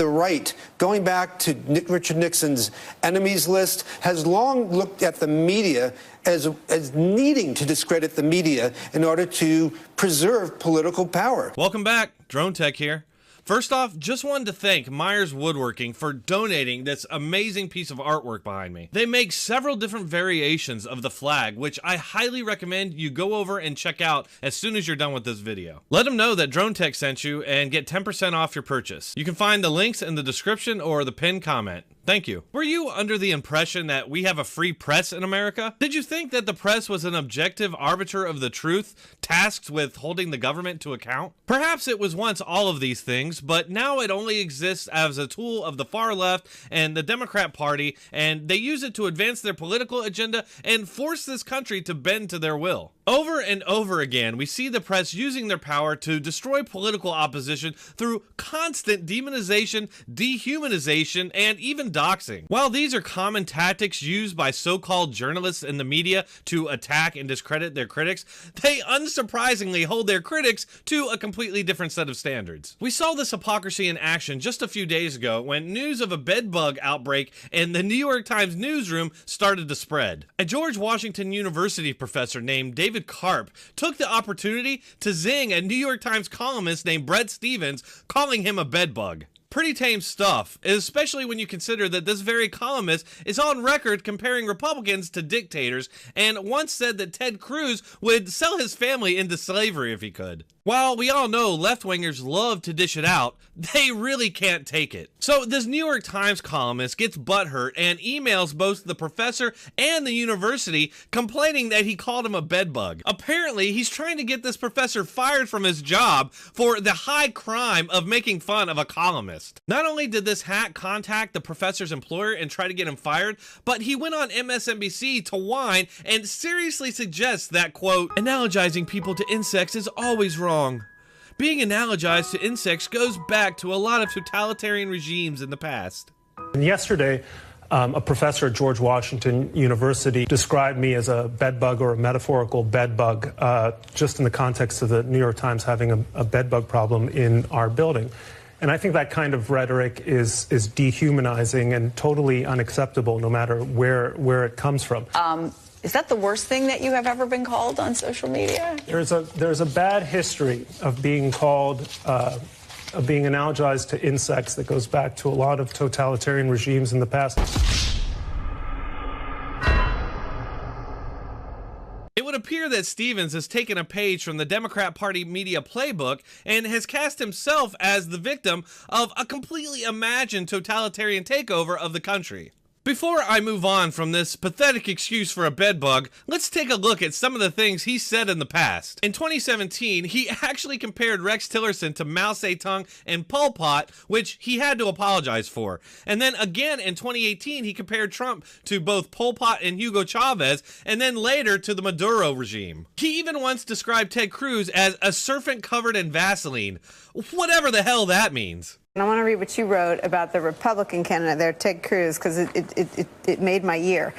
the right, going back to Richard Nixon's enemies list, has long looked at the media as needing to discredit the media in order to preserve political power. Welcome back. Drone Tech here. First off, just wanted to thank Myers Woodworking for donating this amazing piece of artwork behind me. They make several different variations of the flag, which I highly recommend you go over and check out as soon as you're done with this video. Let them know that Drone Tech sent you and get 10% off your purchase. You can find the links in the description or the pinned comment. Thank you. Were you under the impression that we have a free press in America? Did you think that the press was an objective arbiter of the truth, tasked with holding the government to account? Perhaps it was once all of these things, but now it only exists as a tool of the far left and the Democrat Party, and they use it to advance their political agenda and force this country to bend to their will. Over and over again, we see the press using their power to destroy political opposition through constant demonization, dehumanization, and even doxing. While these are common tactics used by so-called journalists in the media to attack and discredit their critics, they unsurprisingly hold their critics to a completely different set of standards. We saw this hypocrisy in action just a few days ago when news of a bedbug outbreak in the New York Times newsroom started to spread. A George Washington University professor named David Karp took the opportunity to zing a New York Times columnist named Bret Stephens, calling him a bedbug. Pretty tame stuff, especially when you consider that this very columnist is on record comparing Republicans to dictators and once said that Ted Cruz would sell his family into slavery if he could. While we all know left-wingers love to dish it out, they really can't take it. So this New York Times columnist gets butthurt and emails both the professor and the university complaining that he called him a bedbug. Apparently, he's trying to get this professor fired from his job for the high crime of making fun of a columnist. Not only did this hack contact the professor's employer and try to get him fired, but he went on MSNBC to whine and seriously suggests that, quote, analogizing people to insects is always wrong. Being analogized to insects goes back to a lot of totalitarian regimes in the past. And yesterday, a professor at George Washington University described me as a bedbug or a metaphorical bedbug, just in the context of the New York Times having a bedbug problem in our building. And I think that kind of rhetoric is dehumanizing and totally unacceptable, no matter where it comes from. Is that the worst thing that you have ever been called on social media? There's a bad history of being called, of being analogized to insects that goes back to a lot of totalitarian regimes in the past. It would appear that Stephens has taken a page from the Democrat Party media playbook and has cast himself as the victim of a completely imagined totalitarian takeover of the country. Before I move on from this pathetic excuse for a bedbug, let's take a look at some of the things he said in the past. In 2017, he actually compared Rex Tillerson to Mao Zedong and Pol Pot, which he had to apologize for. And then again in 2018, he compared Trump to both Pol Pot and Hugo Chavez, and then later to the Maduro regime. He even once described Ted Cruz as a serpent covered in Vaseline, whatever the hell that means. And I want to read what you wrote about the Republican candidate there, Ted Cruz, because it made my year.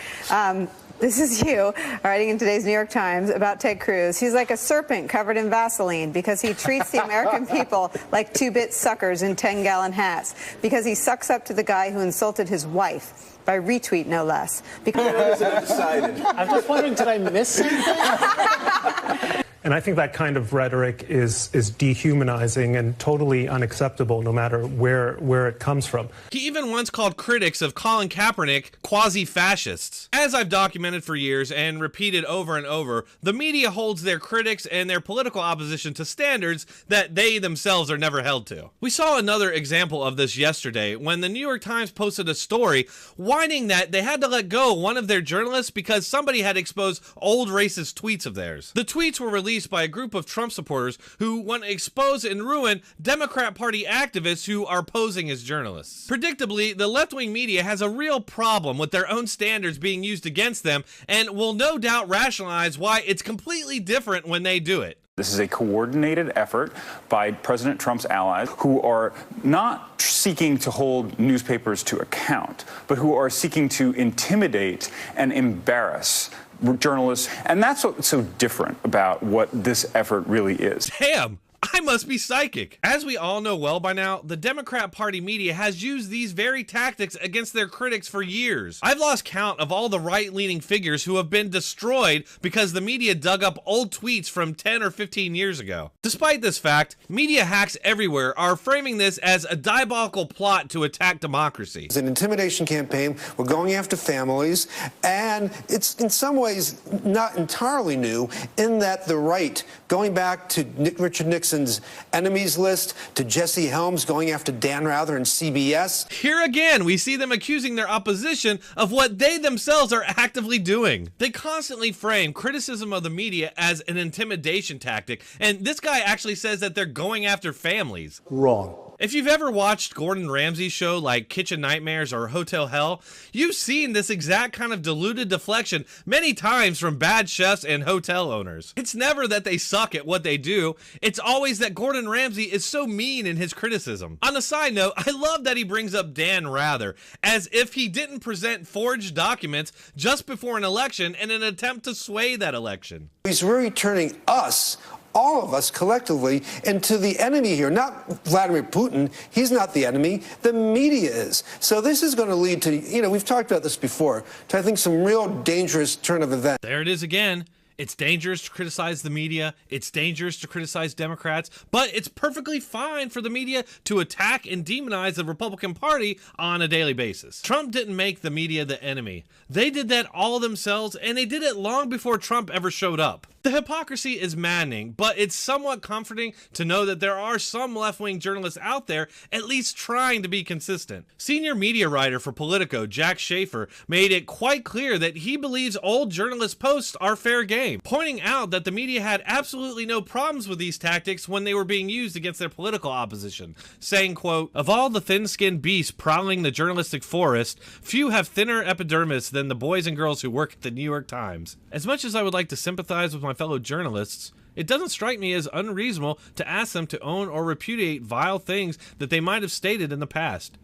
This is you writing in today's New York Times about Ted Cruz. He's like a serpent covered in Vaseline because he treats the American people like two-bit suckers in 10-gallon hats, because he sucks up to the guy who insulted his wife, by retweet no less. Because I'm just wondering, did I miss something? And I think that kind of rhetoric is dehumanizing and totally unacceptable, no matter where it comes from. He even once called critics of Colin Kaepernick quasi-fascists. As I've documented for years and repeated over and over, the media holds their critics and their political opposition to standards that they themselves are never held to. We saw another example of this yesterday when the New York Times posted a story whining that they had to let go one of their journalists because somebody had exposed old racist tweets of theirs. The tweets were released by a group of Trump supporters who want to expose and ruin Democrat Party activists who are posing as journalists. Predictably, the left-wing media has a real problem with their own standards being used against them and will no doubt rationalize why it's completely different when they do it. This is a coordinated effort by President Trump's allies who are not seeking to hold newspapers to account, but who are seeking to intimidate and embarrass journalists. And that's what's so different about what this effort really is. Damn, I must be psychic. As we all know well by now, the Democrat Party media has used these very tactics against their critics for years. I've lost count of all the right-leaning figures who have been destroyed because the media dug up old tweets from 10 or 15 years ago. Despite this fact, media hacks everywhere are framing this as a diabolical plot to attack democracy. It's an intimidation campaign. We're going after families, and it's in some ways not entirely new in that the right, going back to Richard Nixon's enemies list, to Jesse Helms going after Dan Rather and CBS. Here again, we see them accusing their opposition of what they themselves are actively doing. They constantly frame criticism of the media as an intimidation tactic, and this guy actually says that they're going after families. Wrong. If you've ever watched Gordon Ramsay's show like Kitchen Nightmares or Hotel Hell, you've seen this exact kind of diluted deflection many times from bad chefs and hotel owners. It's never that they suck at what they do, it's always that Gordon Ramsay is so mean in his criticism. On a side note, I love that he brings up Dan Rather, as if he didn't present forged documents just before an election in an attempt to sway that election. He's really turning us, all of us collectively, into the enemy here. Not Vladimir Putin. He's not the enemy. The media is. So this is going to lead to, we've talked about this before, to I think some real dangerous turn of events. There it is again. It's dangerous to criticize the media, it's dangerous to criticize Democrats, but it's perfectly fine for the media to attack and demonize the Republican Party on a daily basis. Trump didn't make the media the enemy. They did that all themselves, and they did it long before Trump ever showed up. The hypocrisy is maddening, but it's somewhat comforting to know that there are some left-wing journalists out there at least trying to be consistent. Senior media writer for Politico, Jack Schaefer, made it quite clear that he believes old journalist posts are fair game, pointing out that the media had absolutely no problems with these tactics when they were being used against their political opposition, saying, quote, "Of all the thin-skinned beasts prowling the journalistic forest, few have thinner epidermis than the boys and girls who work at the New York Times." As much as I would like to sympathize with my fellow journalists, it doesn't strike me as unreasonable to ask them to own or repudiate vile things that they might have stated in the past.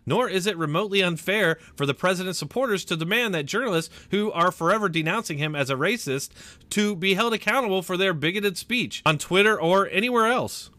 Nor is it remotely unfair for the president's supporters to demand that journalists who are forever denouncing him as a racist to be held accountable for their bigoted speech on Twitter or anywhere else.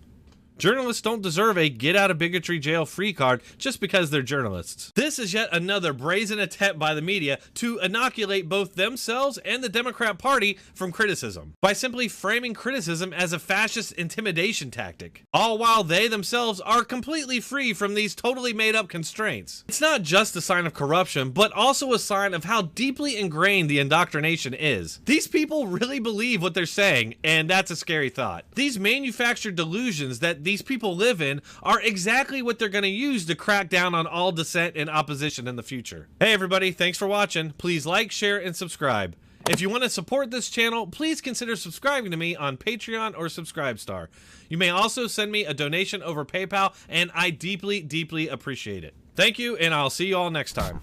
Journalists don't deserve a get-out-of-bigotry-jail-free card just because they're journalists. This is yet another brazen attempt by the media to inoculate both themselves and the Democrat Party from criticism by simply framing criticism as a fascist intimidation tactic, all while they themselves are completely free from these totally made-up constraints. It's not just a sign of corruption, but also a sign of how deeply ingrained the indoctrination is. These people really believe what they're saying, and that's a scary thought. These manufactured delusions that these people live in are exactly what they're going to use to crack down on all dissent and opposition in the future. Hey everybody, thanks for watching. Please like, share, and subscribe. If you want to support this channel, please consider subscribing to me on Patreon or Subscribestar. You may also send me a donation over PayPal, and I deeply, deeply appreciate it. Thank you, and I'll see you all next time.